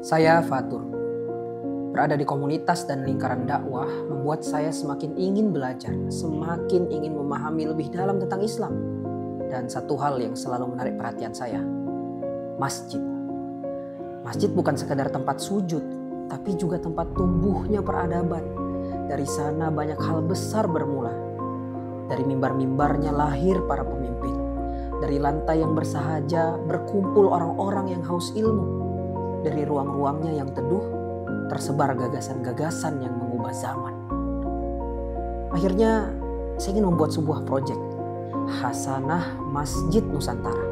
Saya Fatur. Berada di komunitas dan lingkaran dakwah membuat saya semakin ingin belajar, semakin ingin memahami lebih dalam tentang Islam. Dan satu hal yang selalu menarik perhatian saya, masjid. Masjid bukan sekadar tempat sujud, tapi juga tempat tumbuhnya peradaban. Dari sana banyak hal besar bermula. Dari mimbar-mimbarnya lahir para pemimpin. Dari lantai yang bersahaja berkumpul orang-orang yang haus ilmu. Dari ruang-ruangnya yang teduh, tersebar gagasan-gagasan yang mengubah zaman. Akhirnya, saya ingin membuat sebuah proyek, Hasanah Masjid Nusantara.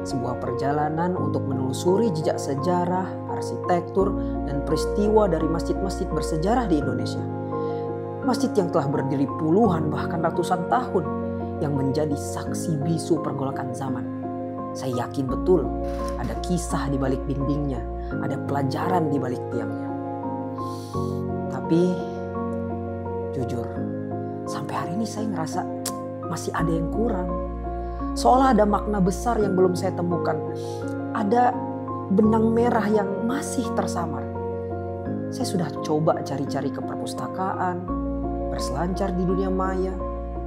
Sebuah perjalanan untuk menelusuri jejak sejarah, arsitektur, dan peristiwa dari masjid-masjid bersejarah di Indonesia. Masjid yang telah berdiri puluhan bahkan ratusan tahun, yang menjadi saksi bisu pergolakan zaman. Saya yakin betul ada kisah di balik dindingnya, ada pelajaran di balik tiangnya. Tapi jujur, sampai hari ini saya ngerasa masih ada yang kurang. Seolah ada makna besar yang belum saya temukan. Ada benang merah yang masih tersamar. Saya sudah coba cari-cari ke perpustakaan, berselancar di dunia maya,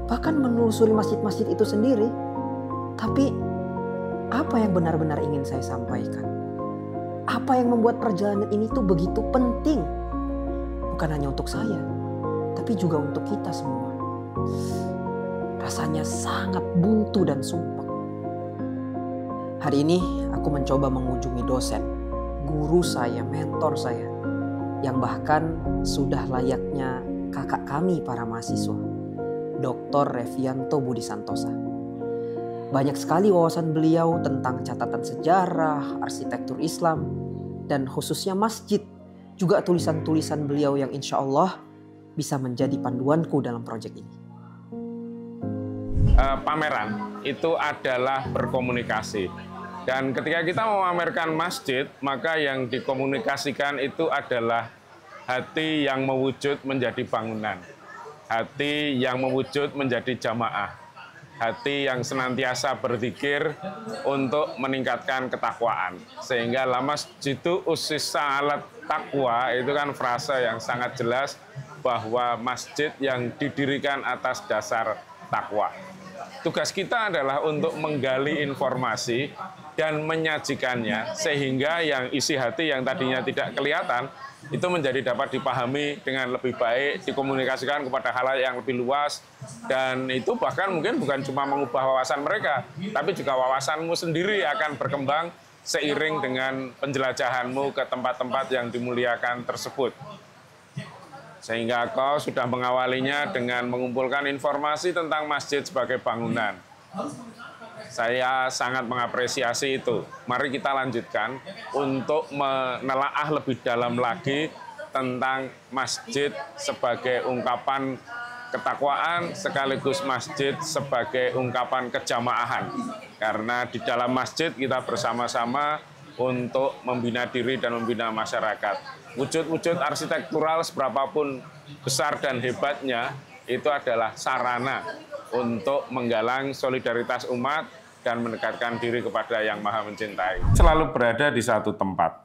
bahkan menelusuri masjid-masjid itu sendiri. Tapi apa yang benar-benar ingin saya sampaikan? Apa yang membuat perjalanan ini tuh begitu penting? Bukan hanya untuk saya, tapi juga untuk kita semua. Rasanya sangat buntu dan sumpek. Hari ini aku mencoba mengunjungi dosen, guru saya, mentor saya, yang bahkan sudah layaknya kakak kami para mahasiswa, Dr. Revianto Budi Santosa. Banyak sekali wawasan beliau tentang catatan sejarah, arsitektur Islam, dan khususnya masjid. Juga tulisan-tulisan beliau yang insya Allah bisa menjadi panduanku dalam proyek ini. Pameran itu adalah berkomunikasi. Dan ketika kita memamerkan masjid, maka yang dikomunikasikan itu adalah hati yang mewujud menjadi bangunan. Hati yang mewujud menjadi jamaah. Hati yang senantiasa berzikir untuk meningkatkan ketakwaan. Sehingga la masjidu ussisa 'alat taqwa itu kan frase yang sangat jelas bahwa masjid yang didirikan atas dasar takwa. Tugas kita adalah untuk menggali informasi dan menyajikannya sehingga yang isi hati yang tadinya tidak kelihatan itu menjadi dapat dipahami dengan lebih baik, dikomunikasikan kepada halayak yang lebih luas, dan itu bahkan mungkin bukan cuma mengubah wawasan mereka, tapi juga wawasanmu sendiri akan berkembang seiring dengan penjelajahanmu ke tempat-tempat yang dimuliakan tersebut. Sehingga kau sudah mengawalinya dengan mengumpulkan informasi tentang masjid sebagai bangunan. Saya sangat mengapresiasi itu. Mari kita lanjutkan untuk menelaah lebih dalam lagi tentang masjid sebagai ungkapan ketakwaan sekaligus masjid sebagai ungkapan kejamaahan. Karena di dalam masjid kita bersama-sama untuk membina diri dan membina masyarakat. Wujud-wujud arsitektural seberapapun besar dan hebatnya itu adalah sarana untuk menggalang solidaritas umat dan mendekatkan diri kepada Yang Maha Mencintai. Selalu berada di satu tempat.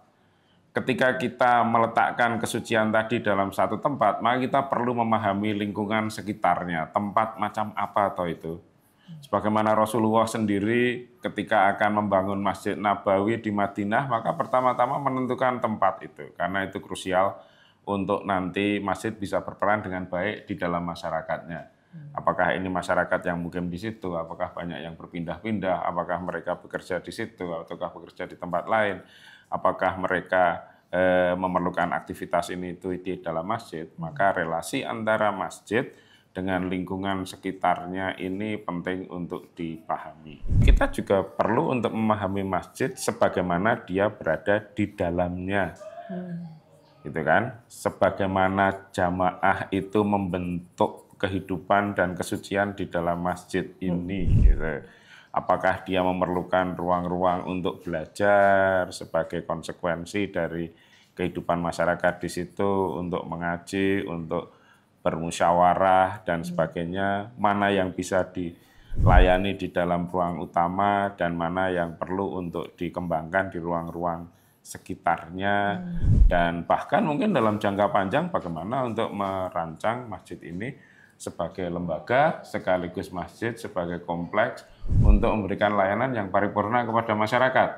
Ketika kita meletakkan kesucian tadi dalam satu tempat, maka kita perlu memahami lingkungan sekitarnya, tempat macam apa atau itu. Sebagaimana Rasulullah sendiri ketika akan membangun Masjid Nabawi di Madinah, maka pertama-tama menentukan tempat itu, karena itu krusial untuk nanti masjid bisa berperan dengan baik di dalam masyarakatnya. Apakah ini masyarakat yang mungkin di situ, apakah banyak yang berpindah-pindah, apakah mereka bekerja di situ, ataukah bekerja di tempat lain, apakah mereka memerlukan aktivitas ini itu di dalam masjid, maka relasi antara masjid dengan lingkungan sekitarnya ini penting untuk dipahami. Kita juga perlu untuk memahami masjid sebagaimana dia berada di dalamnya. Gitu kan? Sebagaimana jamaah itu membentuk kehidupan dan kesucian di dalam masjid ini. Gitu. Apakah dia memerlukan ruang-ruang untuk belajar sebagai konsekuensi dari kehidupan masyarakat di situ, untuk mengaji, untuk bermusyawarah dan sebagainya, mana yang bisa layani di dalam ruang utama dan mana yang perlu untuk dikembangkan di ruang-ruang sekitarnya, dan bahkan mungkin dalam jangka panjang bagaimana untuk merancang masjid ini sebagai lembaga sekaligus masjid sebagai kompleks untuk memberikan layanan yang paripurna kepada masyarakat,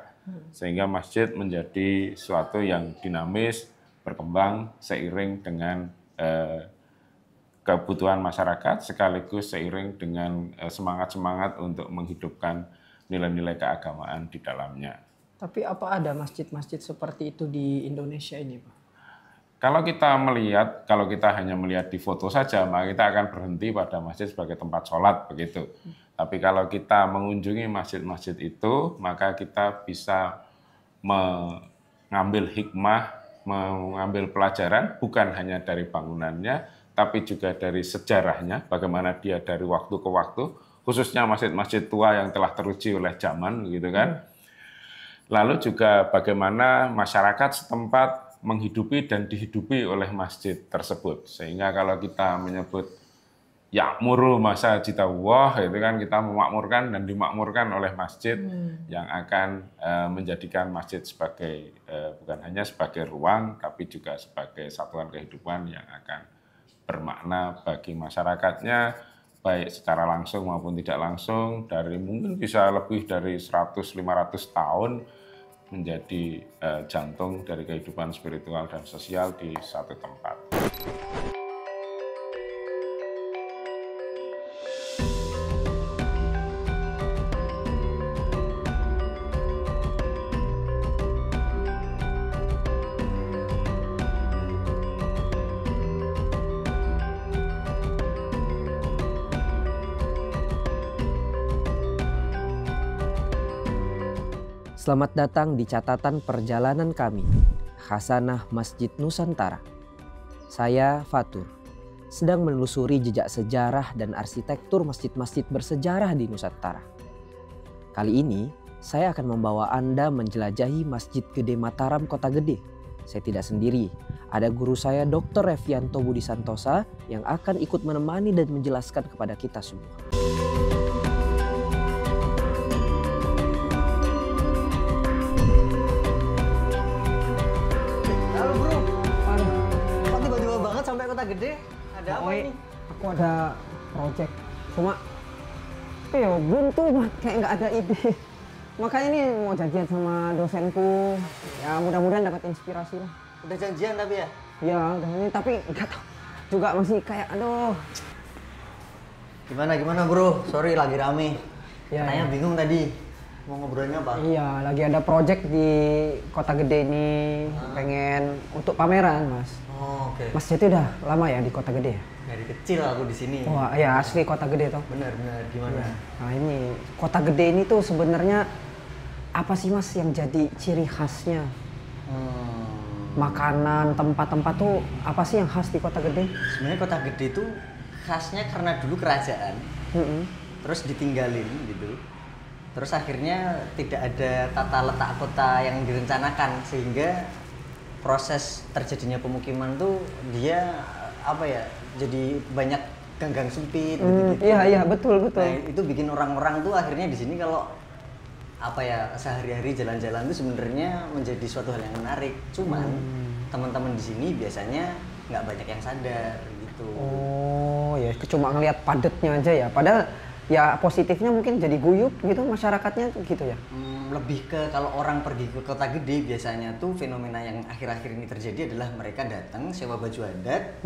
sehingga masjid menjadi suatu yang dinamis, berkembang seiring dengan kebutuhan masyarakat sekaligus seiring dengan semangat-semangat untuk menghidupkan nilai-nilai keagamaan di dalamnya. Tapi apa ada masjid-masjid seperti itu di Indonesia ini, Pak? Kalau kita hanya melihat di foto saja, maka kita akan berhenti pada masjid sebagai tempat sholat, begitu. Tapi kalau kita mengunjungi masjid-masjid itu, maka kita bisa mengambil hikmah, mengambil pelajaran, bukan hanya dari bangunannya, tapi juga dari sejarahnya, bagaimana dia dari waktu ke waktu, khususnya masjid-masjid tua yang telah teruji oleh zaman, gitu kan. Lalu juga bagaimana masyarakat setempat menghidupi dan dihidupi oleh masjid tersebut. Sehingga kalau kita menyebut ya'muru masajidallah, itu kan kita memakmurkan dan dimakmurkan oleh masjid yang akan menjadikan masjid sebagai bukan hanya sebagai ruang, tapi juga sebagai satuan kehidupan yang akan bermakna bagi masyarakatnya, baik secara langsung maupun tidak langsung, dari mungkin bisa lebih dari 100-500 tahun menjadi jantung dari kehidupan spiritual dan sosial di satu tempat. Selamat datang di catatan perjalanan kami, Khasanah Masjid Nusantara. Saya Fatur, sedang menelusuri jejak sejarah dan arsitektur masjid-masjid bersejarah di Nusantara. Kali ini, saya akan membawa Anda menjelajahi Masjid Gede Mataram, Kota Gede. Saya tidak sendiri, ada guru saya Dr. Revianto Budi Santosa yang akan ikut menemani dan menjelaskan kepada kita semua. Gede, ada apa nih? Aku ada project, cuma ya buntu, kayak nggak ada ide. Makanya ini mau janjian sama dosenku, ya mudah-mudahan dapat inspirasi lah. Udah janjian tapi ya? Ya udah ini, tapi nggak tahu juga, masih kayak aduh. Gimana bro? Sorry lagi rame. Ya, Katanya bingung tadi mau ngobrolnya apa? Iya, lagi ada project di Kota Gede ini, pengen untuk pameran, Mas. Oh, oke. Mas itu udah lama ya di Kota Gede ya? Dari kecil aku di sini. Wah, ya asli Kota Gede toh. Bener, gimana? Ya. Nah ini Kota Gede ini tuh sebenarnya apa sih Mas yang jadi ciri khasnya? Makanan, tempat-tempat tuh apa sih yang khas di Kota Gede? Sebenarnya Kota Gede tuh khasnya karena dulu kerajaan, terus ditinggalin gitu. Terus akhirnya tidak ada tata letak kota yang direncanakan, sehingga proses terjadinya pemukiman tuh dia apa ya, jadi banyak gang-gang sempit gitu-gitu. Iya betul. Nah itu bikin orang-orang tuh akhirnya di sini kalau apa ya, sehari-hari jalan-jalan tuh sebenarnya menjadi suatu hal yang menarik. Cuman teman-teman di sini biasanya nggak banyak yang sadar gitu. Oh ya, cuma ngelihat padatnya aja ya. Padahal ya positifnya mungkin jadi guyup gitu masyarakatnya gitu ya. Lebih ke kalau orang pergi ke Kota Gede biasanya tuh fenomena yang akhir-akhir ini terjadi adalah mereka datang sewa baju adat,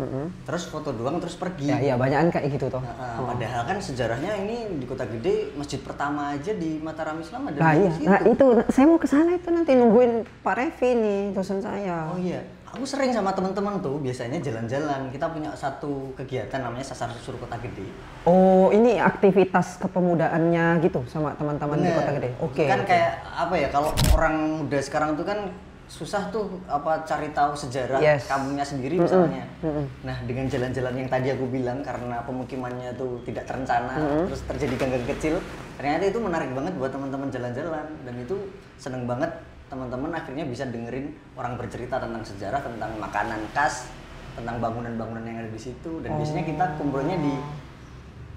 terus foto doang terus pergi. Ya banyakan kayak gitu toh. Padahal kan sejarahnya ini di Kota Gede masjid pertama aja di Mataram Islam ada di situ. Nah itu saya mau ke sana itu nanti nungguin Pak Revi nih, dosen saya. Oh iya. Aku sering sama teman-teman tuh biasanya jalan-jalan. Kita punya satu kegiatan namanya Sasar Susur Kota Gede. Oh, ini aktivitas kepemudaannya gitu sama teman-teman di Kota Gede. Oke. Kan kayak apa ya, kalau orang muda sekarang tuh kan susah tuh apa cari tahu sejarah kampungnya sendiri misalnya. Nah, dengan jalan-jalan yang tadi aku bilang karena pemukimannya tuh tidak terencana, terus terjadi gang-gang kecil, ternyata itu menarik banget buat teman-teman jalan-jalan, dan itu seneng banget teman-teman akhirnya bisa dengerin orang bercerita tentang sejarah, tentang makanan khas, tentang bangunan-bangunan yang ada di situ. Dan biasanya kita kumpulnya di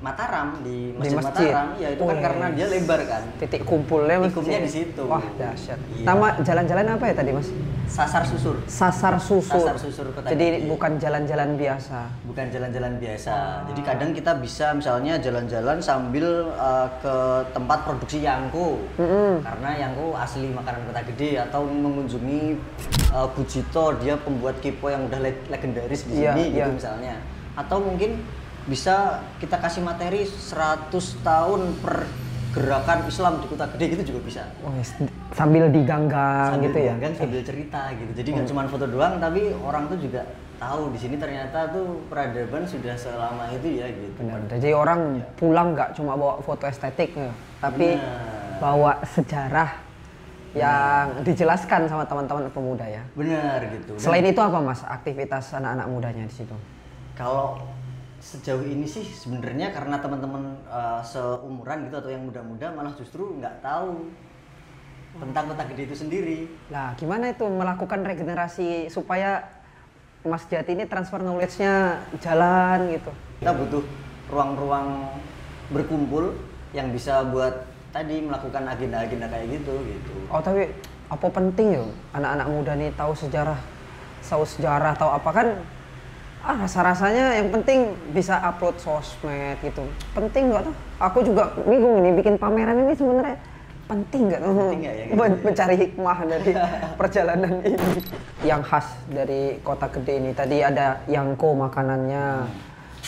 Mataram, di masjid Mataram. Ya itu kan karena dia lebar kan. Titik kumpulnya masjid. Tikumnya di situ. Wah, dahsyat. Iya. Nama jalan-jalan apa ya tadi, Mas? Sasar Susur. Sasar Susur. Sasar Susur Kota Jadi Gede. bukan jalan-jalan biasa. Bukan jalan-jalan biasa. Jadi kadang kita bisa misalnya jalan-jalan sambil ke tempat produksi yangko. Karena yangko asli makanan Kota Gede, atau mengunjungi Bujito, dia pembuat kipo yang udah legendaris di sini gitu misalnya. Atau mungkin bisa kita kasih materi 100 tahun pergerakan Islam di Kota Gede gitu juga bisa. Sambil diganggang gitu ya. Sambil cerita gitu. Jadi nggak cuma foto doang, tapi orang tuh juga tahu di sini ternyata tuh peradaban sudah selama itu ya gitu. Benar. Jadi orang pulang nggak cuma bawa foto estetik, tapi bawa sejarah yang dijelaskan sama teman-teman pemuda ya. Benar gitu. Selain itu apa Mas aktivitas anak-anak mudanya di situ? Kalau sejauh ini sih sebenarnya karena teman-teman seumuran gitu atau yang muda-muda malah justru nggak tahu tentang Kota Gede itu sendiri. Nah, gimana itu melakukan regenerasi supaya Mas Jati ini transfer knowledge-nya jalan gitu? Kita butuh ruang-ruang berkumpul yang bisa buat tadi melakukan agenda-agenda kayak gitu. Oh, tapi apa penting ya anak-anak muda nih tahu sejarah, tahu apa kan? Rasa-rasanya yang penting bisa upload sosmed gitu. Penting nggak tuh? Aku juga bingung nih bikin pameran ini sebenarnya penting nggak tuh? Penting nggak ya? Mencari hikmah dari perjalanan ini. Yang khas dari Kota Gede ini tadi ada yangko makanannya,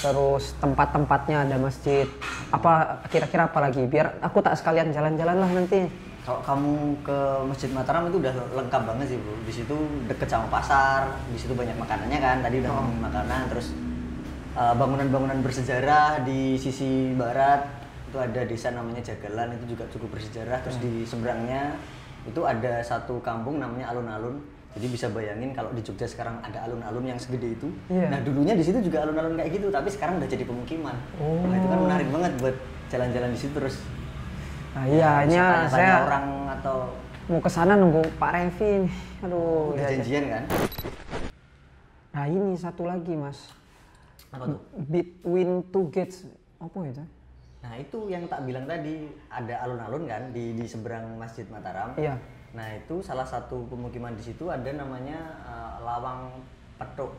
terus tempat-tempatnya ada masjid. Apa kira-kira apa lagi? Biar aku tak sekalian jalan-jalan lah nanti. Kalau kamu ke Masjid Mataram itu udah lengkap banget sih, Bro. Di situ deket sama pasar, di situ banyak makanannya kan. Tadi udah ngomongin makanan, terus bangunan-bangunan bersejarah di sisi barat itu ada desa namanya Jagalan, itu juga cukup bersejarah. Terus di seberangnya itu ada satu kampung namanya Alun-Alun. Jadi bisa bayangin kalau di Jogja sekarang ada alun-alun yang segede itu. Nah, dulunya di situ juga alun-alun kayak gitu, tapi sekarang udah jadi pemukiman. Nah, itu kan menarik banget buat jalan-jalan di situ terus. Nah, iya, saya orang atau mau ke sana nunggu Pak Revi nih. Aduh, udah janjian kan? Nah, ini satu lagi, Mas. Apa tuh? Between two gates. Apa itu? Nah, itu yang tak bilang tadi, ada alun-alun kan di seberang Masjid Mataram. Iya. Nah, itu salah satu pemukiman di situ ada namanya Lawang Petuk.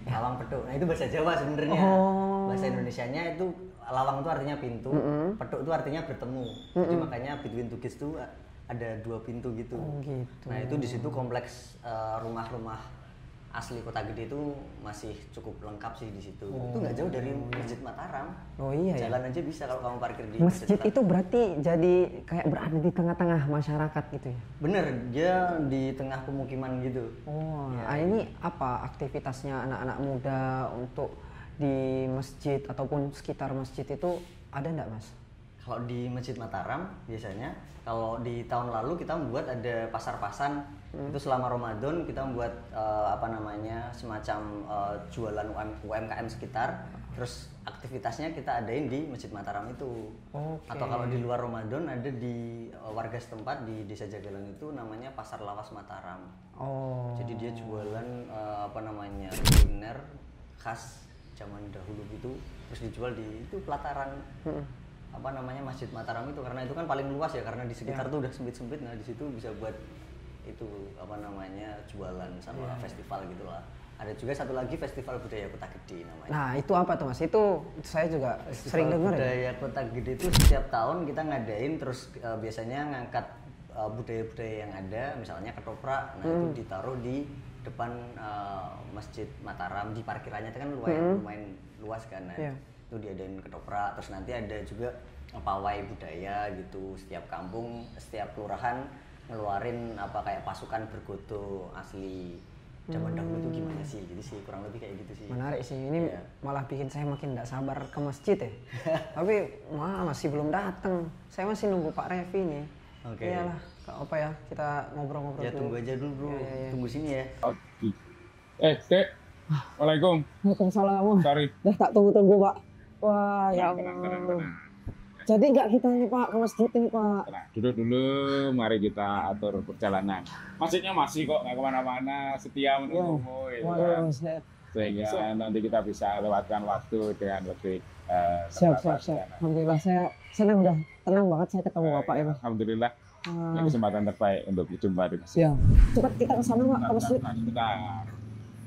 Lawang Petuk. Nah, itu bahasa Jawa sebenarnya. Bahasa Indonesianya itu lawang itu artinya pintu, petuk itu artinya bertemu. Jadi makanya between two gates itu ada dua pintu gitu. Gitu. Nah, itu di situ kompleks rumah-rumah asli Kota Gede itu masih cukup lengkap sih di situ. Itu nggak jauh dari Masjid Mataram. Oh iya. Jalan aja bisa kalau kamu parkir di Masjid itu berarti jadi kayak berada di tengah-tengah masyarakat gitu ya? Bener, dia di tengah pemukiman gitu. Ini apa aktivitasnya anak-anak muda untuk di masjid ataupun sekitar masjid itu ada enggak, Mas? Kalau di Masjid Mataram biasanya, kalau di tahun lalu kita membuat ada pasar-pasan. Itu selama Ramadan kita membuat semacam jualan UMKM sekitar. Terus aktivitasnya kita adain di Masjid Mataram itu. Atau kalau di luar Ramadan ada di warga setempat di Desa Jagalan itu namanya Pasar Lawas Mataram. Jadi dia jualan kuliner khas zaman dahulu gitu, terus dijual di itu pelataran Masjid Mataram itu, karena itu kan paling luas ya, karena di sekitar tuh udah sempit-sempit. Nah, di situ bisa buat itu jualan sama festival gitulah. Ada juga satu lagi Festival Budaya Kota Gede namanya. Nah, itu apa tuh, Mas? Itu saya juga sering dengar ya. Budaya Kota Gede itu setiap tahun kita ngadain, terus biasanya ngangkat budaya-budaya yang ada, misalnya ketoprak. Nah, itu ditaruh di depan Masjid Mataram, di parkirannya itu kan lumayan luas kan. Nah, itu diadain ketoprak. Terus nanti ada juga pawai budaya gitu, setiap kampung, setiap kelurahan ngeluarin kayak pasukan bergodo asli zaman dahulu itu gimana sih, jadi sih kurang lebih kayak gitu sih. Menarik sih, ini malah bikin saya makin tidak sabar ke masjid ya. Tapi masih belum datang, saya masih nunggu Pak Revi nih. Iyalah, apa ya, kita ngobrol-ngobrol ya, tunggu aja dulu bro. Tunggu sini ya. Dek. Waalaikumsalam. Waalaikumsalam. Sorry. Dah tak tunggu-tunggu Pak. Wah, ya Allah. Jadi nggak kita nih Pak ke masjid ini Pak? Nah, duduk dulu, mari kita atur perjalanan. Masjidnya masih kok, nggak kemana-mana, setia menunggumu. Waduh, sehingga nanti kita bisa lewatkan waktu dengan lebih siap. Alhamdulillah, saya senang, udah tenang banget saya ketemu Bapak ya. Alhamdulillah. Ini kesempatan terbaik untuk berjumpa di sini. Siap. Cepat kita ke sana Pak, ke masjid.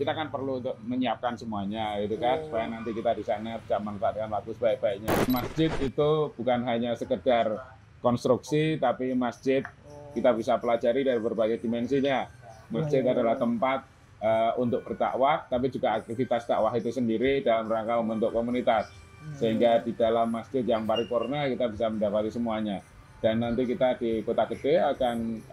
Kita kan perlu untuk menyiapkan semuanya, itu kan, supaya nanti kita di sana bisa manfaatkan waktu sebaik-baiknya. Masjid itu bukan hanya sekedar konstruksi, tapi masjid kita bisa pelajari dari berbagai dimensinya. Masjid adalah tempat untuk berdakwah, tapi juga aktivitas dakwah itu sendiri dalam rangka membentuk komunitas. Sehingga di dalam masjid yang paripurna kita bisa mendapati semuanya. Dan nanti kita di Kota Gede akan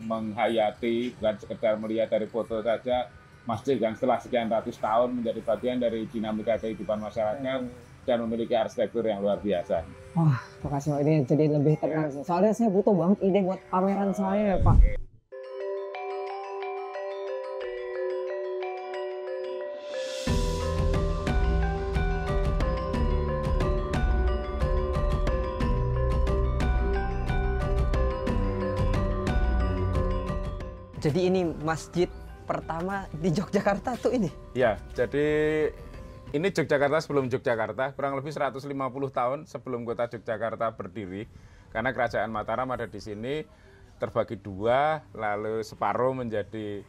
menghayati, bukan sekedar melihat dari foto saja, masjid yang setelah sekian ratus tahun menjadi bagian dari dinamika kehidupan masyarakat dan memiliki arsitektur yang luar biasa. Wah, makasih Pak, ini jadi lebih tenang. Soalnya saya butuh banget ide buat pameran saya Pak. Jadi ini masjid pertama di Yogyakarta tuh ini? Ya, jadi ini Yogyakarta sebelum Yogyakarta, kurang lebih 150 tahun sebelum kota Yogyakarta berdiri. Karena kerajaan Mataram ada di sini, terbagi dua, lalu separuh menjadi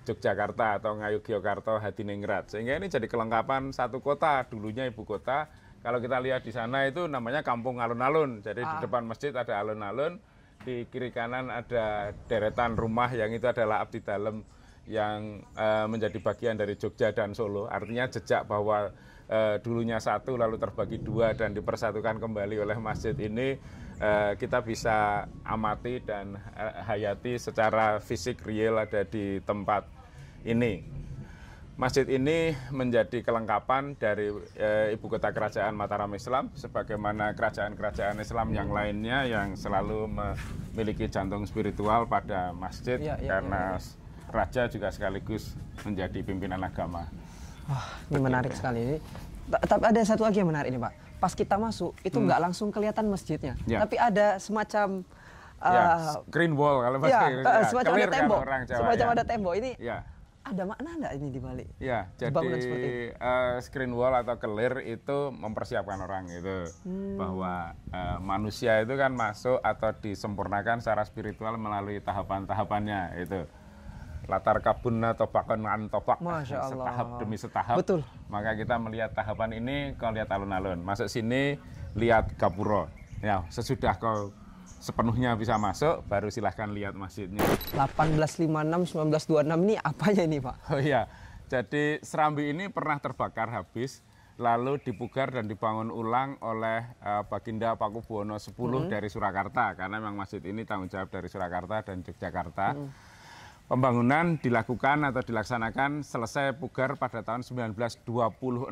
Yogyakarta atau Ngayogyakarta Hadiningrat. Sehingga ini jadi kelengkapan satu kota, dulunya ibu kota. Kalau kita lihat di sana itu namanya Kampung Alun-Alun. Jadi di depan masjid ada alun-alun, di kiri kanan ada deretan rumah yang itu adalah abdi dalem yang menjadi bagian dari Jogja dan Solo. Artinya jejak bahwa dulunya satu lalu terbagi dua dan dipersatukan kembali oleh masjid ini kita bisa amati dan hayati secara fisik real ada di tempat ini. Masjid ini menjadi kelengkapan dari ibu kota kerajaan Mataram Islam, sebagaimana kerajaan-kerajaan Islam yang lainnya yang selalu memiliki jantung spiritual pada masjid, karena raja juga sekaligus menjadi pimpinan agama. Wah, ini menarik sekali ini. Tapi ada satu lagi yang menarik ini Pak. Pas kita masuk itu nggak langsung kelihatan masjidnya, tapi ada semacam screen wall kalau bahasa semacam ada tembok, semacam ada tembok ini. Ada makna nggak ini di balik? Ya, jadi screen wall atau kelir itu mempersiapkan orang itu bahwa manusia itu kan masuk atau disempurnakan secara spiritual melalui tahapan-tahapannya itu. Latar kabunna topakan an topak, setahap demi setahap. Betul. Maka kita melihat tahapan ini, kau lihat alun-alun. Masuk sini, lihat gapura. Ya, sesudah kau sepenuhnya bisa masuk, baru silahkan lihat masjidnya. 1856-1926 ini apanya ini Pak? Oh iya, jadi Serambi ini pernah terbakar habis, lalu dipugar dan dibangun ulang oleh Baginda Pakubuwono X dari Surakarta, karena memang masjid ini tanggung jawab dari Surakarta dan Yogyakarta. Pembangunan dilakukan atau dilaksanakan selesai pugar pada tahun 1926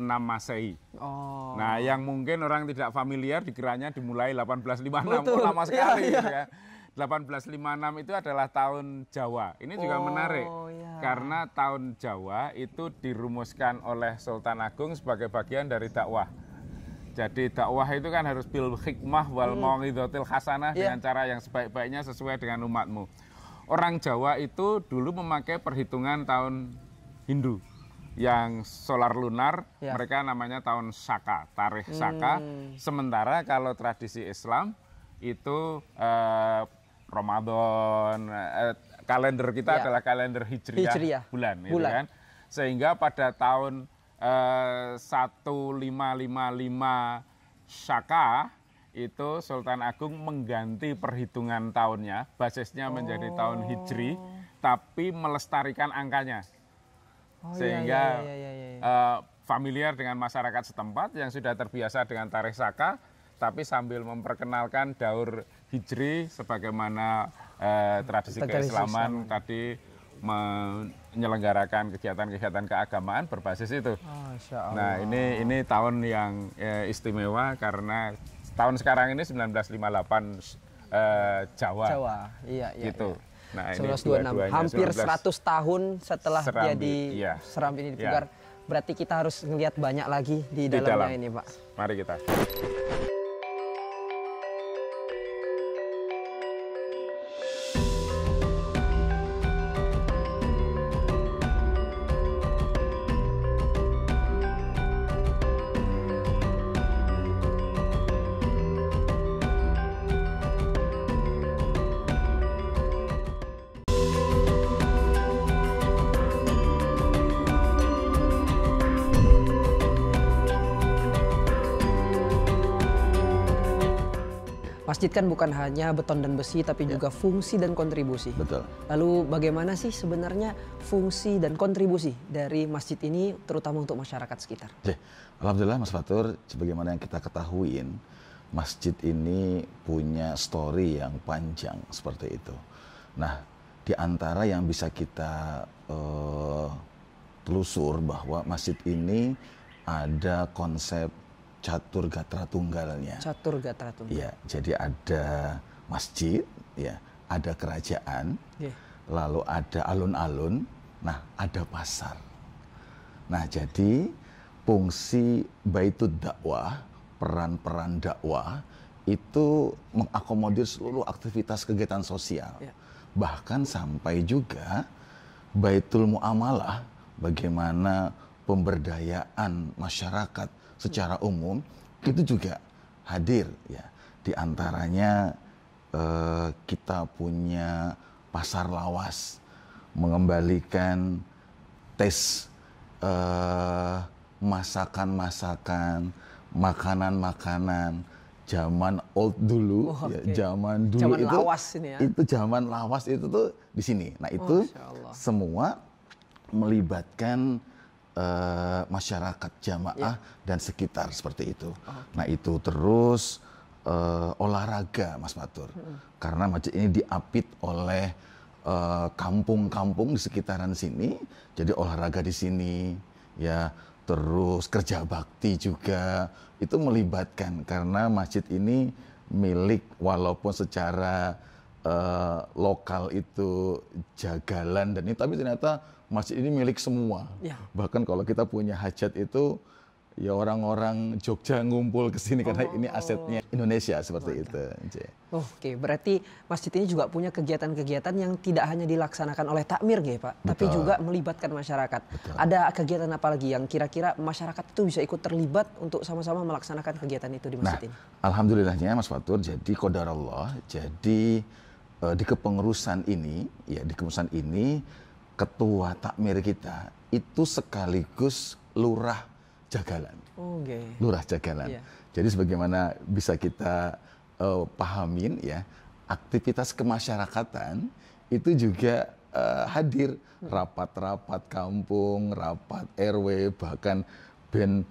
Masehi. Nah, yang mungkin orang tidak familiar dikiranya dimulai 1856. Betul. Lama sekali gitu ya. 1856 itu adalah tahun Jawa. Ini juga menarik karena tahun Jawa itu dirumuskan oleh Sultan Agung sebagai bagian dari dakwah. Jadi dakwah itu kan harus bil hikmah wal mau'idhatil hasanah dengan cara yang sebaik-baiknya sesuai dengan umatmu. Orang Jawa itu dulu memakai perhitungan tahun Hindu yang solar lunar, mereka namanya tahun Saka, tarikh Saka. Sementara kalau tradisi Islam itu Ramadan, kalender kita adalah kalender Hijriyah bulan. Gitu kan? Sehingga pada tahun 1555 Saka itu Sultan Agung mengganti perhitungan tahunnya, basisnya menjadi tahun Hijri, tapi melestarikan angkanya. Sehingga familiar dengan masyarakat setempat yang sudah terbiasa dengan tarikh Saka, tapi sambil memperkenalkan daur Hijri sebagaimana tradisi keislaman tadi menyelenggarakan kegiatan-kegiatan keagamaan berbasis itu. Nah, ini tahun yang istimewa karena tahun sekarang ini 1958 Jawa. Iya. Gitu. Nah, 1926. Hampir 100 tahun setelah Serambi, dia Serambi ini dipugar. Berarti kita harus melihat banyak lagi di dalamnya ini, Pak. Mari kita. Masjid kan bukan hanya beton dan besi, tapi juga fungsi dan kontribusi. Betul. Lalu bagaimana sih sebenarnya fungsi dan kontribusi dari masjid ini, terutama untuk masyarakat sekitar? Oke. Alhamdulillah Mas Fatur, sebagaimana yang kita ketahuin, masjid ini punya story yang panjang seperti itu. Nah, di antara yang bisa kita telusur bahwa masjid ini ada konsep catur gatra tunggalnya. Catur gatra tunggal. Ya, jadi ada masjid, ya, ada kerajaan, lalu ada alun-alun, nah ada pasar. Nah, jadi fungsi Baitud Dakwah, peran-peran dakwah itu mengakomodir seluruh aktivitas kegiatan sosial. Bahkan sampai juga Baitul Muamalah, bagaimana pemberdayaan masyarakat secara umum itu juga hadir, ya. Di antaranya kita punya pasar lawas, mengembalikan tes masakan-masakan, makanan-makanan zaman old dulu, zaman dulu zaman itu lawas ini ya. Itu zaman lawas itu tuh di sini. Nah, itu semua melibatkan masyarakat jamaah dan sekitar seperti itu. Nah, itu terus olahraga Mas Fatur. Karena masjid ini diapit oleh kampung-kampung di sekitaran sini, jadi olahraga di sini, ya. Terus kerja bakti juga itu melibatkan, karena masjid ini milik, walaupun secara lokal itu jagalan dan ini, tapi ternyata masjid ini milik semua. Bahkan kalau kita punya hajat itu, ya orang-orang Jogja ngumpul ke sini karena ini asetnya Indonesia seperti itu. Oke, berarti masjid ini juga punya kegiatan-kegiatan yang tidak hanya dilaksanakan oleh takmir, Pak, tapi juga melibatkan masyarakat. Ada kegiatan apa lagi yang kira-kira masyarakat itu bisa ikut terlibat untuk sama-sama melaksanakan kegiatan itu di masjid ini? Alhamdulillahnya Mas Fatur, jadi qadarullah, jadi di kepengurusan ini, ya di kepengurusan ini, ketua takmir kita itu sekaligus lurah Jagalan. Lurah Jagalan. Jadi sebagaimana bisa kita pahamin, ya, aktivitas kemasyarakatan itu juga hadir, rapat-rapat kampung, rapat RW, bahkan ben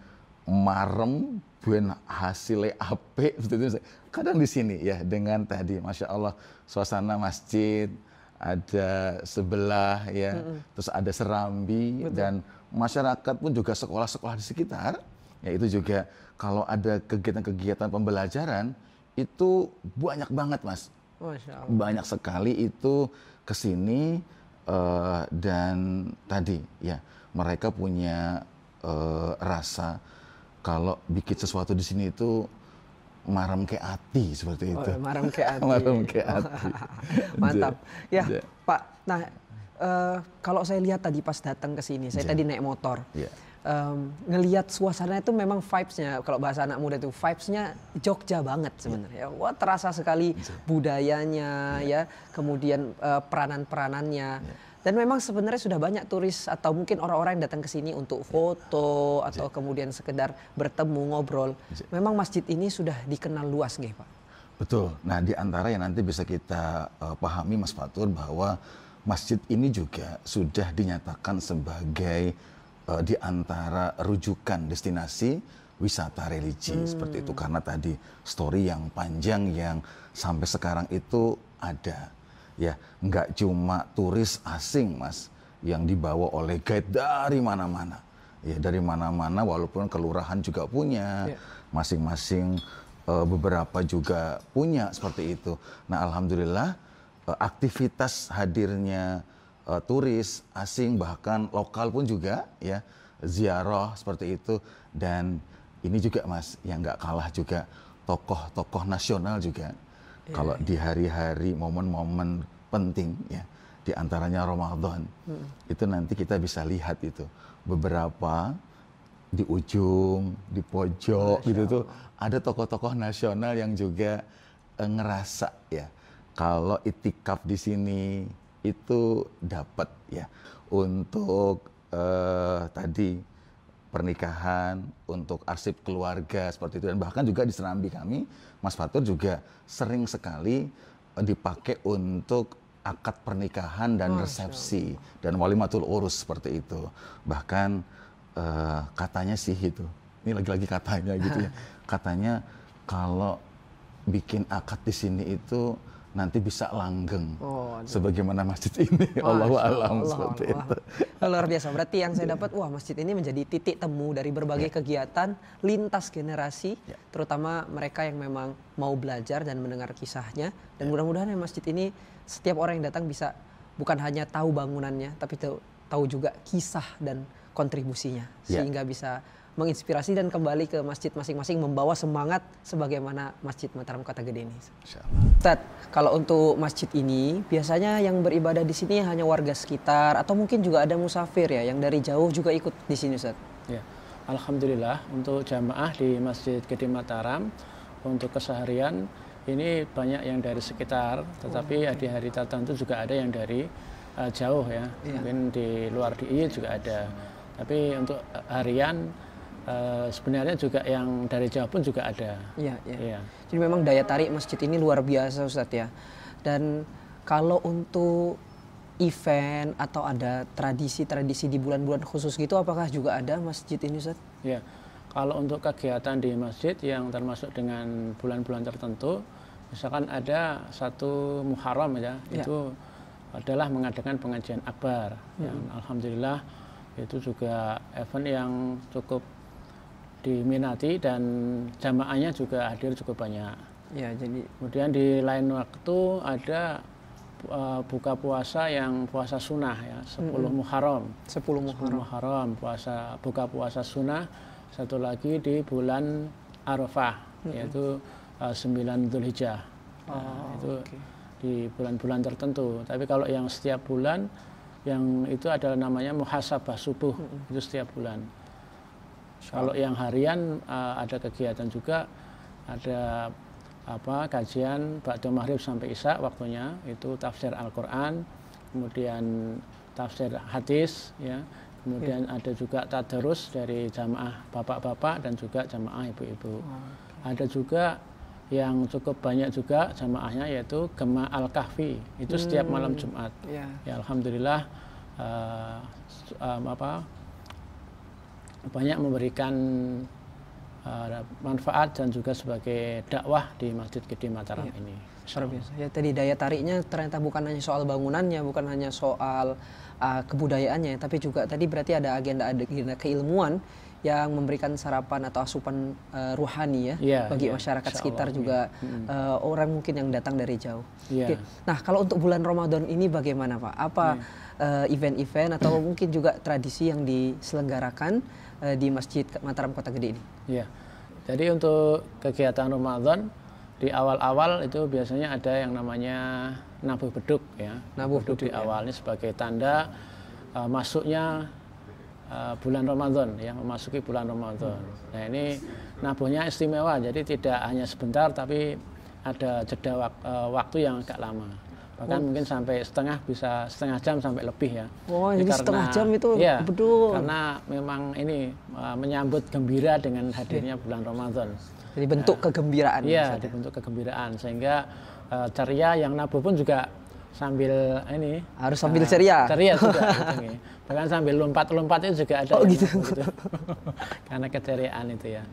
marem, ben hasilnya apik, kadang di sini, ya, dengan tadi Masya Allah suasana masjid, ada sebelah, ya, terus ada serambi, dan masyarakat pun juga sekolah-sekolah di sekitar, ya, itu juga kalau ada kegiatan-kegiatan pembelajaran itu banyak banget, Mas. Masya Allah. Banyak sekali itu kesini, dan tadi, ya, mereka punya rasa kalau bikin sesuatu di sini itu marem ke hati seperti itu. Marem ke hati. Marem ke hati. Mantap. Ya, Pak. Nah, kalau saya lihat tadi pas datang ke sini, saya tadi naik motor. Ngelihat suasana itu memang vibes-nya, kalau bahasa anak muda itu vibes-nya Jogja banget sebenarnya. Wah, terasa sekali budayanya, ya, kemudian peranan-peranannya. Dan memang sebenarnya sudah banyak turis atau mungkin orang-orang yang datang ke sini untuk foto atau kemudian sekedar bertemu, ngobrol. Memang masjid ini sudah dikenal luas, nggih, Pak? Betul. Nah, di antara yang nanti bisa kita pahami, Mas Fatur, bahwa masjid ini juga sudah dinyatakan sebagai di antara rujukan destinasi wisata religi seperti itu, karena tadi story yang panjang yang sampai sekarang itu ada, ya, nggak cuma turis asing, Mas, yang dibawa oleh guide dari mana-mana, ya, dari mana-mana, walaupun kelurahan juga punya, masing-masing beberapa juga punya seperti itu. Nah, alhamdulillah aktivitas hadirnya turis asing bahkan lokal pun juga, ya, ziarah seperti itu. Dan ini juga, Mas, yang nggak kalah juga tokoh-tokoh nasional juga. Kalau di hari-hari momen-momen penting, ya, di antaranya Ramadan, itu nanti kita bisa lihat itu beberapa di ujung, di pojok gitu tuh ada tokoh-tokoh nasional yang juga ngerasa, ya, kalau itikaf di sini itu dapat, ya, untuk tadi pernikahan, untuk arsip keluarga seperti itu, dan bahkan juga di Serambi kami, Mas Fatur juga sering sekali dipakai untuk akad pernikahan dan resepsi dan walimatul urus seperti itu. Bahkan katanya sih itu, ini lagi-lagi katanya gitu ya, katanya kalau bikin akad di sini itu nanti bisa langgeng, sebagaimana masjid ini. Allahu a'lam seperti itu. Luar biasa. Berarti yang saya dapat, wah masjid ini menjadi titik temu dari berbagai kegiatan lintas generasi, terutama mereka yang memang mau belajar dan mendengar kisahnya. Dan mudah-mudahan masjid ini setiap orang yang datang bisa bukan hanya tahu bangunannya, tapi tahu juga kisah dan kontribusinya, sehingga bisa menginspirasi dan kembali ke masjid masing-masing membawa semangat sebagaimana Masjid Mataram Kota Gede ini. Ustaz, kalau untuk masjid ini biasanya yang beribadah di sini hanya warga sekitar atau mungkin juga ada musafir ya yang dari jauh juga ikut di sini, Ustaz? Ya, alhamdulillah untuk jamaah di Masjid Gede Mataram untuk keseharian ini banyak yang dari sekitar, tetapi di hari tertentu juga ada yang dari jauh ya, mungkin di luar DIY juga ada. Tapi untuk harian sebenarnya juga yang dari Jawa pun juga ada. Iya. Jadi memang daya tarik masjid ini luar biasa, Ustadz ya. Dan kalau untuk event atau ada tradisi-tradisi di bulan-bulan khusus gitu, apakah juga ada masjid ini, Ustadz? Ya, kalau untuk kegiatan di masjid yang termasuk dengan bulan-bulan tertentu, misalkan ada satu Muharram ya, itu adalah mengadakan pengajian akbar. Yang alhamdulillah itu juga event yang cukup diminati dan jamaahnya juga hadir cukup banyak. Ya, jadi kemudian di lain waktu ada buka puasa yang puasa sunnah ya, 10 Muharram. 10 Muharram buka puasa sunnah. Satu lagi di bulan Arafah yaitu 9 Dzulhijjah. Itu di bulan-bulan tertentu. Tapi kalau yang setiap bulan yang itu adalah namanya muhasabah subuh, itu setiap bulan. Kalau yang harian ada kegiatan juga, ada kajian ba'da maghrib sampai isya waktunya, itu tafsir Al-Qur'an, kemudian tafsir hadis ya, kemudian ada juga tadarus dari jamaah bapak-bapak dan juga jamaah ibu-ibu. Ada juga yang cukup banyak juga jamaahnya yaitu Gema Al-Kahfi, itu setiap malam Jumat. Ya alhamdulillah banyak memberikan manfaat dan juga sebagai dakwah di Masjid Gede Mataram ini. Luar biasa. Ya tadi daya tariknya ternyata bukan hanya soal bangunannya, bukan hanya soal kebudayaannya, tapi juga tadi berarti ada agenda keilmuan yang memberikan sarapan atau asupan ruhani bagi masyarakat sekitar juga orang mungkin yang datang dari jauh. Oke. Nah kalau untuk bulan Ramadan ini bagaimana Pak? Apa event-event atau mungkin juga tradisi yang diselenggarakan di Masjid Mataram Kota Gede ini? Iya. Jadi untuk kegiatan Ramadan di awal-awal itu biasanya ada yang namanya nabuh beduk ya. Nabuh beduk di awalnya sebagai tanda masuknya bulan Ramadan ya, memasuki bulan Ramadan. Nah ini nabuhnya istimewa, jadi tidak hanya sebentar tapi ada jeda waktu yang agak lama. Bahkan mungkin sampai bisa setengah jam sampai lebih ya. Jadi karena, setengah jam itu betul. Karena memang ini menyambut gembira dengan hadirnya bulan Ramadan. Jadi bentuk kegembiraan. Iya, bentuk kegembiraan sehingga ceria yang nabuh pun juga sambil ini harus sambil ceria. Ceria juga. Bahkan sambil lompat-lompat itu juga ada. Gitu. Karena keceriaan itu ya.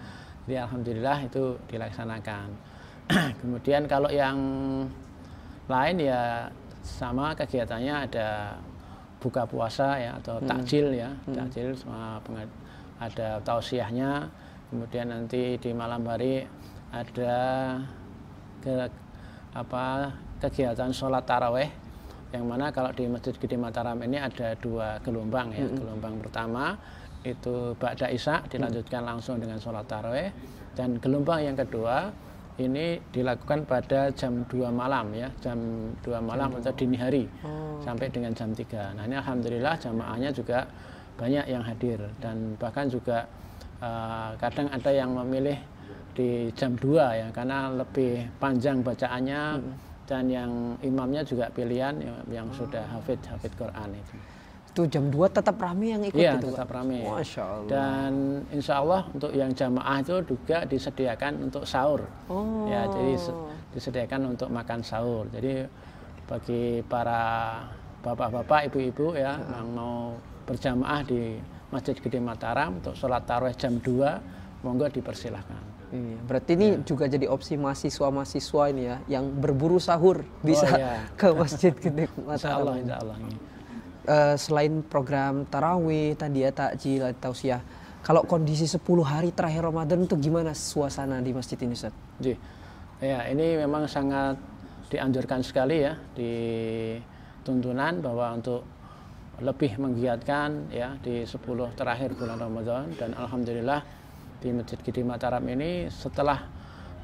Jadi alhamdulillah itu dilaksanakan. Kemudian kalau yang lain ya sama kegiatannya ada buka puasa ya atau takjil ya, takjil sama ada tausiahnya, kemudian nanti di malam hari ada kegiatan sholat taraweh, yang mana kalau di Masjid Gede Mataram ini ada 2 gelombang ya. Gelombang pertama itu ba'da isya dilanjutkan langsung dengan sholat taraweh, dan gelombang yang kedua ini dilakukan pada jam 2 malam ya, jam 2 malam atau dini hari sampai dengan jam 3. Nah ini alhamdulillah jamaahnya juga banyak yang hadir, dan bahkan juga kadang ada yang memilih di jam 2 ya, karena lebih panjang bacaannya dan yang imamnya juga pilihan yang sudah hafid Quran itu. Itu jam 2 tetap ramai yang ikut Iya, gitu, tetap ramai. Masya Allah. Dan insya Allah untuk yang jamaah itu juga disediakan untuk sahur. Oh. Ya, jadi disediakan untuk makan sahur. Jadi bagi para bapak-bapak, ibu-ibu ya yang mau berjamaah di Masjid Gede Mataram untuk sholat tarawih jam 2, monggo dipersilahkan. Berarti ini juga jadi opsi mahasiswa-mahasiswa ini ya, yang berburu sahur bisa ke Masjid Gede Mataram. Insya Allah. Selain program tarawih tadi ya, takjil, tausiah, kalau kondisi 10 hari terakhir Ramadan itu gimana suasana di masjid ini, Ustaz? Ya, ini memang sangat dianjurkan sekali ya di tuntunan bahwa untuk lebih menggiatkan ya di 10 terakhir bulan Ramadan. Dan alhamdulillah di Masjid Gede Mataram ini setelah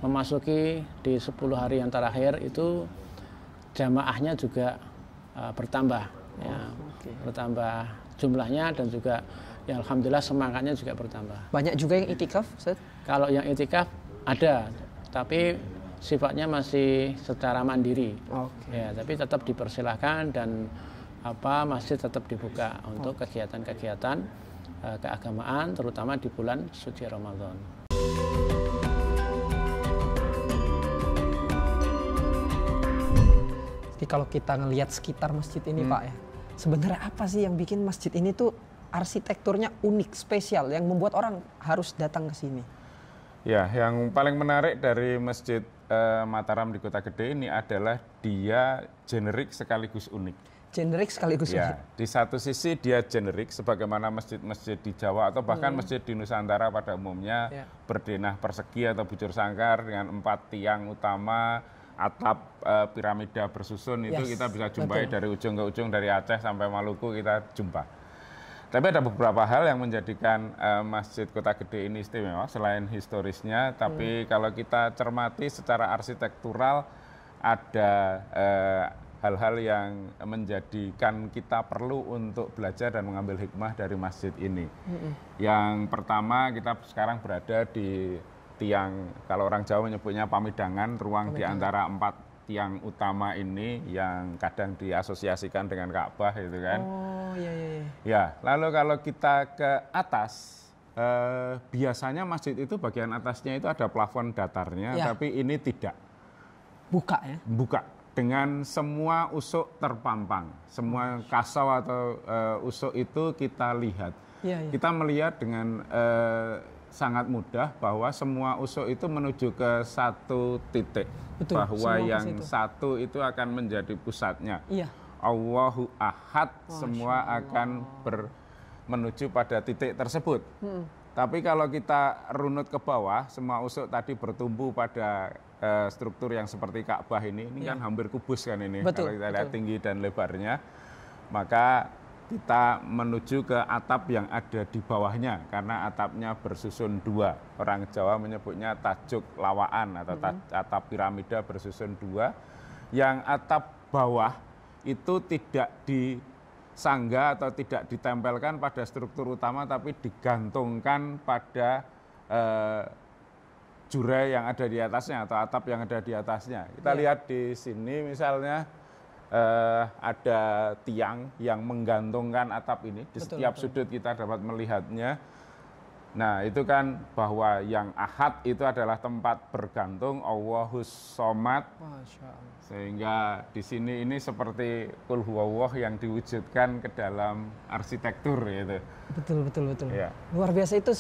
memasuki di 10 hari yang terakhir itu jamaahnya juga bertambah. Ya, bertambah jumlahnya dan juga ya alhamdulillah semangatnya juga bertambah. Banyak juga yang itikaf, Ustaz? Kalau yang itikaf ada, tapi sifatnya masih secara mandiri. Ya, tapi tetap dipersilahkan dan masjid tetap dibuka untuk kegiatan-kegiatan keagamaan terutama di bulan suci Ramadan. Jadi kalau kita ngelihat sekitar masjid ini Pak ya, sebenarnya apa sih yang bikin masjid ini tuh arsitekturnya unik, spesial, yang membuat orang harus datang ke sini? Ya, yang paling menarik dari Masjid Mataram di Kota Gede ini adalah dia generik sekaligus unik. Generik sekaligus unik? Ya, di satu sisi dia generik sebagaimana masjid-masjid di Jawa atau bahkan masjid di Nusantara pada umumnya berdenah persegi atau bujur sangkar dengan 4 tiang utama, atap piramida bersusun, itu kita bisa jumpai dari ujung ke ujung, dari Aceh sampai Maluku kita jumpa. Tapi ada beberapa hal yang menjadikan Masjid Kota Gede ini istimewa selain historisnya, tapi kalau kita cermati secara arsitektural ada hal-hal yang menjadikan kita perlu untuk belajar dan mengambil hikmah dari masjid ini. Yang pertama, kita sekarang berada di tiang, kalau orang Jawa menyebutnya pamidangan, ruang di antara 4 tiang utama ini yang kadang diasosiasikan dengan Ka'bah itu kan. Oh iya. Ya, lalu kalau kita ke atas, biasanya masjid itu bagian atasnya itu ada plafon datarnya, tapi ini tidak. Buka ya? Buka, dengan semua usuk terpampang, semua kasau atau usuk itu kita lihat. Kita melihat dengan sangat mudah bahwa semua usuk itu menuju ke satu titik. Betul, bahwa yang satu itu akan menjadi pusatnya. Allahu Ahad, semua akan menuju pada titik tersebut. Tapi kalau kita runut ke bawah, semua usuk tadi bertumbuh pada struktur yang seperti Ka'bah ini kan hampir kubus kan ini. Kalau kita lihat tinggi dan lebarnya, maka kita menuju ke atap yang ada di bawahnya, karena atapnya bersusun 2. Orang Jawa menyebutnya tajuk lawaan atau atap piramida bersusun 2. Yang atap bawah itu tidak disangga atau tidak ditempelkan pada struktur utama, tapi digantungkan pada jurai yang ada di atasnya atau atap yang ada di atasnya. Kita lihat di sini misalnya, ada tiang yang menggantungkan atap ini di setiap sudut, kita dapat melihatnya. Nah, itu kan bahwa yang ahad itu adalah tempat bergantung Allahus Somad. Sehingga di sini ini seperti Qul Huwallah yang diwujudkan ke dalam arsitektur gitu. Betul. Ya. Luar biasa, itu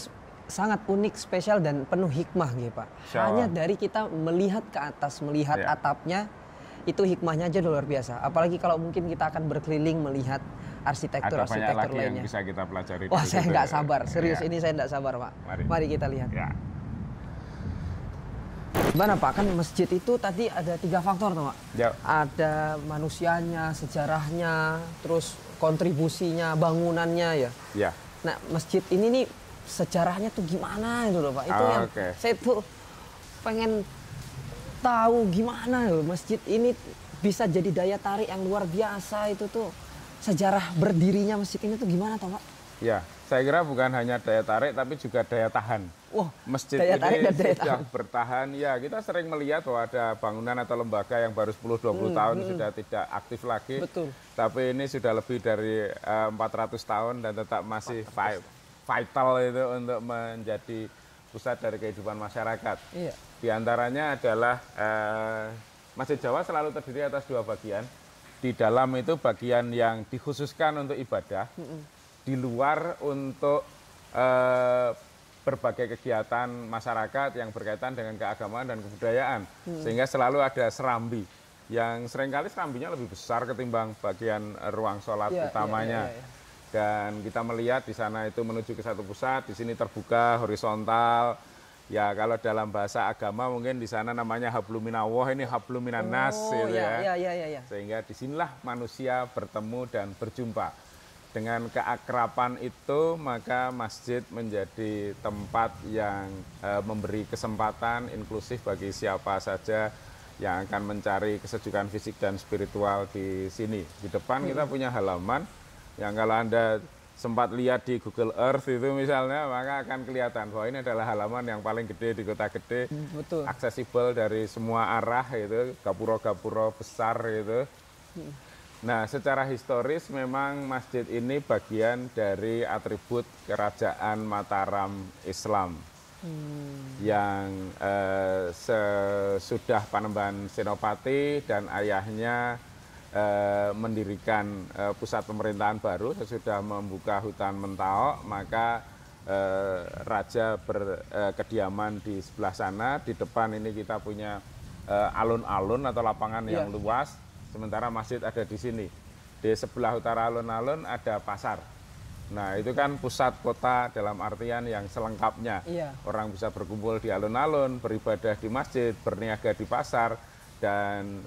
sangat unik, spesial dan penuh hikmah gitu Pak. Hanya dari kita melihat ke atas, melihat atapnya, itu hikmahnya aja luar biasa. Apalagi kalau mungkin kita akan berkeliling melihat arsitektur lainnya. Ada banyak lagi yang bisa kita pelajari. Wah, saya nggak sabar. Serius, ini saya nggak sabar Pak. Mari kita lihat. Gimana Pak, kan masjid itu tadi ada 3 faktor tuh Pak. Ada manusianya, sejarahnya, terus kontribusinya, bangunannya ya. Nah, masjid ini nih sejarahnya tuh gimana itu loh Pak. Itu yang saya tuh pengen tahu gimana loh masjid ini bisa jadi daya tarik yang luar biasa. Itu tuh sejarah berdirinya masjid ini tuh gimana toh Pak? Ya, saya kira bukan hanya daya tarik tapi juga daya tahan. Wah, masjid daya tarik ini dan daya sudah bertahan. Ya, kita sering melihat bahwa ada bangunan atau lembaga yang baru 10-20 tahun sudah tidak aktif lagi. Betul. Tapi ini sudah lebih dari 400 tahun dan tetap masih vital itu untuk menjadi pusat dari kehidupan masyarakat. Iya. Di antaranya adalah Masjid Jawa selalu terdiri atas 2 bagian. Di dalam itu bagian yang dikhususkan untuk ibadah, di luar untuk berbagai kegiatan masyarakat yang berkaitan dengan keagamaan dan kebudayaan. Sehingga selalu ada serambi, yang seringkali serambinya lebih besar ketimbang bagian ruang sholat utamanya. Dan kita melihat di sana itu menuju ke satu pusat, di sini terbuka, horizontal. Ya kalau dalam bahasa agama mungkin di sana namanya habluminallah, ini habluminanas gitu ya. Sehingga disinilah manusia bertemu dan berjumpa. Dengan keakraban itu maka masjid menjadi tempat yang memberi kesempatan inklusif bagi siapa saja yang akan mencari kesejukan fisik dan spiritual di sini. Di depan kita punya halaman yang kalau Anda sempat lihat di Google Earth itu misalnya, maka akan kelihatan bahwa ini adalah halaman yang paling gede di kota gede, aksesibel dari semua arah, itu gapura-gapura besar gitu. Nah, secara historis memang masjid ini bagian dari atribut kerajaan Mataram Islam yang sesudah Panembahan Senopati dan ayahnya mendirikan pusat pemerintahan baru sesudah membuka hutan Mentao, maka raja berkediaman di sebelah sana. Di depan ini kita punya alun-alun atau lapangan yang luas, sementara masjid ada di sini. Di sebelah utara alun-alun ada pasar. Nah, itu kan pusat kota dalam artian yang selengkapnya. Orang bisa berkumpul di alun-alun, beribadah di masjid, berniaga di pasar, dan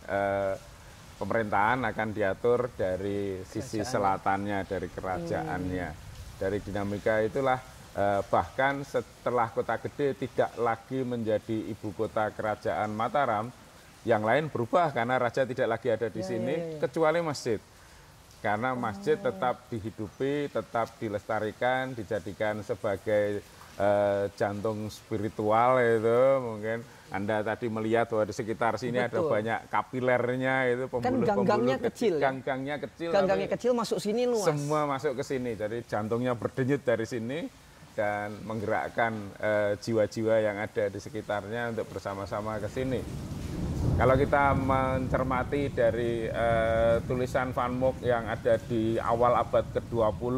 pemerintahan akan diatur dari sisi selatannya, dari kerajaannya. Dari dinamika itulah bahkan setelah kota gede tidak lagi menjadi ibu kota kerajaan Mataram, yang lain berubah karena raja tidak lagi ada di sini, kecuali masjid. Karena masjid tetap dihidupi, tetap dilestarikan, dijadikan sebagai jantung spiritual itu. Mungkin Anda tadi melihat bahwa di sekitar sini ada banyak kapilernya, itu pembuluh-pembuluh kecil. Gang-gangnya kecil masuk sini luas. Semua masuk ke sini, jadi jantungnya berdenyut dari sini dan menggerakkan jiwa-jiwa yang ada di sekitarnya untuk bersama-sama ke sini. Kalau kita mencermati dari tulisan Van Mook yang ada di awal abad ke-20,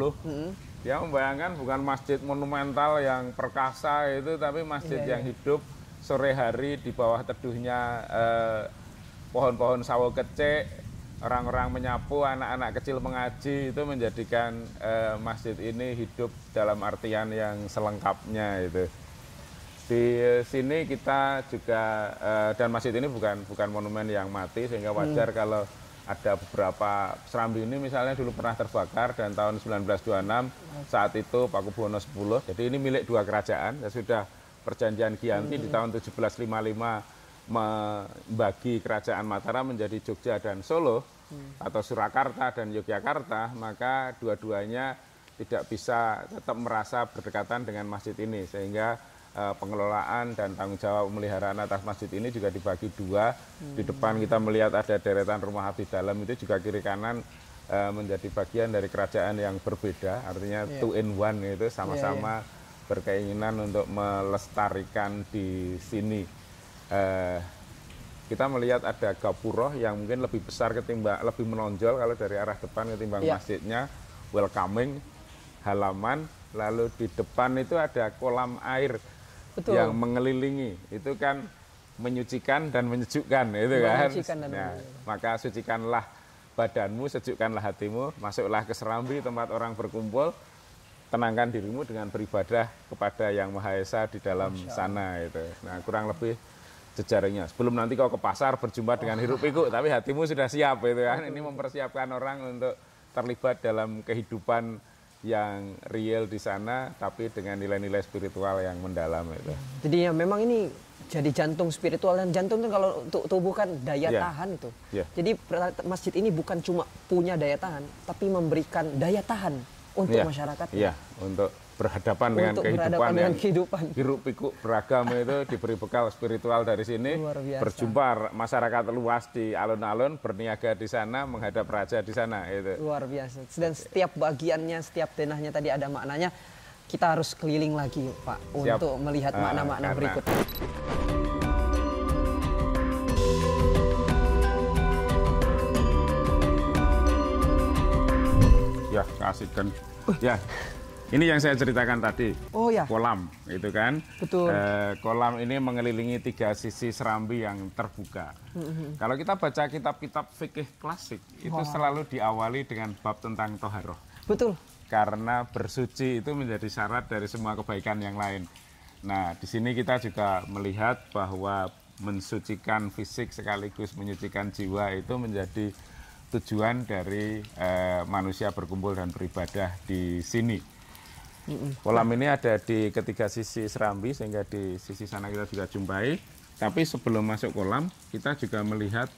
dia membayangkan bukan masjid monumental yang perkasa itu, tapi masjid yang hidup sore hari di bawah teduhnya pohon-pohon sawo kecek, orang-orang menyapu, anak-anak kecil mengaji, itu menjadikan masjid ini hidup dalam artian yang selengkapnya itu. Di sini kita juga, dan masjid ini bukan monumen yang mati, sehingga wajar kalau ada beberapa serambi ini misalnya dulu pernah terbakar dan tahun 1926 saat itu Pakubuwono X, jadi ini milik 2 kerajaan. Sudah perjanjian Giyanti di tahun 1755 membagi kerajaan Mataram menjadi Jogja dan Solo, atau Surakarta dan Yogyakarta, maka dua-duanya tidak bisa tetap merasa berdekatan dengan masjid ini, sehingga pengelolaan dan tanggung jawab pemeliharaan atas masjid ini juga dibagi 2. Di depan kita melihat ada deretan rumah abdi dalam, itu juga kiri kanan menjadi bagian dari kerajaan yang berbeda, artinya 2 in 1 itu sama-sama berkeinginan untuk melestarikan di sini. Kita melihat ada gapura yang mungkin lebih besar ketimbang, lebih menonjol kalau dari arah depan ketimbang masjidnya, welcoming, halaman, lalu di depan itu ada kolam air yang mengelilingi, itu kan menyucikan dan menyejukkan, itu kan. Nah, maka sucikanlah badanmu, sejukkanlah hatimu, masuklah ke serambi tempat orang berkumpul, tenangkan dirimu dengan beribadah kepada Yang Maha Esa di dalam sana itu. Nah, kurang lebih jejaringnya. Sebelum nanti kau ke pasar berjumpa dengan hiruk pikuk, tapi hatimu sudah siap itu kan. Ini mempersiapkan orang untuk terlibat dalam kehidupan yang real di sana, tapi dengan nilai-nilai spiritual yang mendalam itu. Jadi ya memang ini jadi jantung spiritual, dan jantung itu kalau untuk tubuh kan daya tahan itu. Jadi masjid ini bukan cuma punya daya tahan, tapi memberikan daya tahan untuk masyarakat. Iya, untuk berhadapan dengan kehidupan yang hiruk pikuk beragam itu, diberi bekal spiritual dari sini, berjumpa masyarakat luas di alun-alun, berniaga di sana, menghadap raja di sana itu. Luar biasa. Dan setiap bagiannya, setiap denahnya tadi ada maknanya. Kita harus keliling lagi Pak untuk melihat makna-makna berikutnya. Ya, kasihkan. Ya. Ini yang saya ceritakan tadi, kolam, itu kan. Betul. Kolam ini mengelilingi 3 sisi serambi yang terbuka. Kalau kita baca kitab-kitab fikih klasik, itu selalu diawali dengan bab tentang toharoh. Betul. Karena bersuci itu menjadi syarat dari semua kebaikan yang lain. Nah, di sini kita juga melihat bahwa mensucikan fisik sekaligus menyucikan jiwa itu menjadi tujuan dari manusia berkumpul dan beribadah di sini. Kolam ini ada di ketiga sisi serambi, sehingga di sisi sana kita juga jumpai. Tapi sebelum masuk kolam, kita juga melihat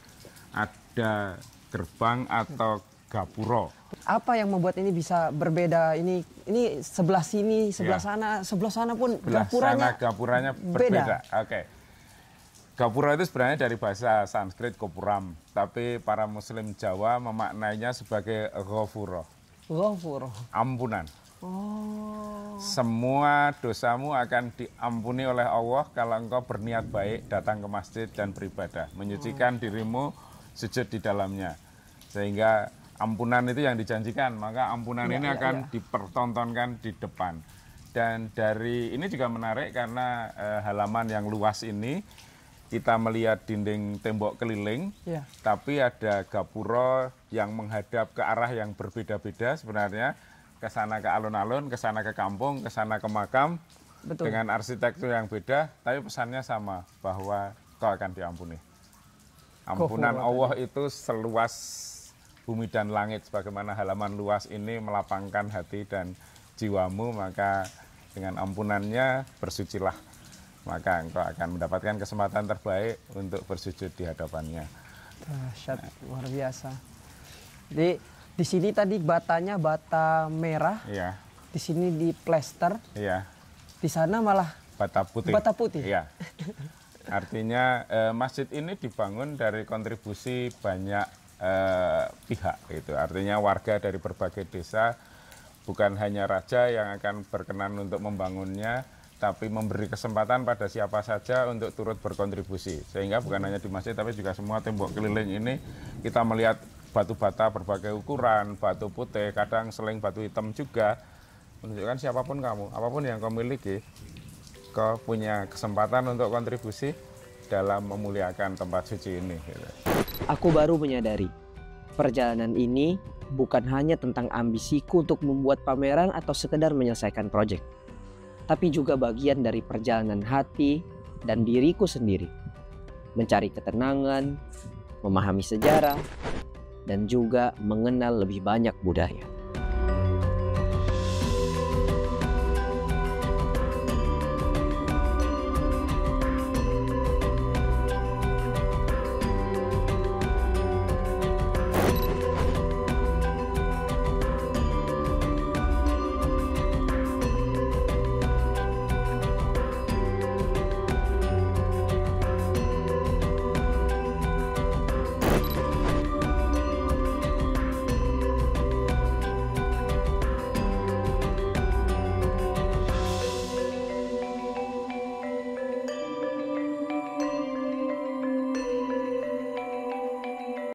ada gerbang atau gapuro. Apa yang membuat ini bisa berbeda? Ini sebelah sini, sebelah sana pun gapuranya berbeda. Oke. Gapura itu sebenarnya dari bahasa Sanskrit gopuram, tapi para Muslim Jawa memaknainya sebagai ghafuro. Ghafuro. Ampunan. Semua dosamu akan diampuni oleh Allah kalau engkau berniat baik datang ke masjid dan beribadah, menyucikan dirimu, sujud di dalamnya, sehingga ampunan itu yang dijanjikan, maka ampunan ini akan dipertontonkan di depan. Dan dari ini juga menarik karena halaman yang luas ini kita melihat dinding tembok keliling, tapi ada gapura yang menghadap ke arah yang berbeda-beda sebenarnya. Ke sana ke alun-alun, ke sana ke kampung, ke sana ke makam. Betul. Dengan arsitektur yang beda, tapi pesannya sama, bahwa kau akan diampuni. Ampunan Allah itu seluas bumi dan langit, sebagaimana halaman luas ini melapangkan hati dan jiwamu, maka dengan ampunannya bersucilah. Maka engkau akan mendapatkan kesempatan terbaik untuk bersujud di hadapannya. Dahsyat, luar biasa. Jadi di sini tadi batanya bata merah, di sini di plester, di sana malah bata putih. Bata putih. Iya. Artinya masjid ini dibangun dari kontribusi banyak pihak, gitu. Artinya warga dari berbagai desa, bukan hanya raja yang akan berkenan untuk membangunnya, tapi memberi kesempatan pada siapa saja untuk turut berkontribusi. Sehingga bukan hanya di masjid, tapi juga semua tembok keliling ini kita melihat batu bata berbagai ukuran, batu putih, kadang seling batu hitam juga, menunjukkan siapapun kamu, apapun yang kau miliki, kau punya kesempatan untuk kontribusi dalam memuliakan tempat suci ini. Aku baru menyadari, perjalanan ini bukan hanya tentang ambisiku untuk membuat pameran atau sekedar menyelesaikan proyek, tapi juga bagian dari perjalanan hati dan diriku sendiri, mencari ketenangan, memahami sejarah, dan juga mengenal lebih banyak budaya.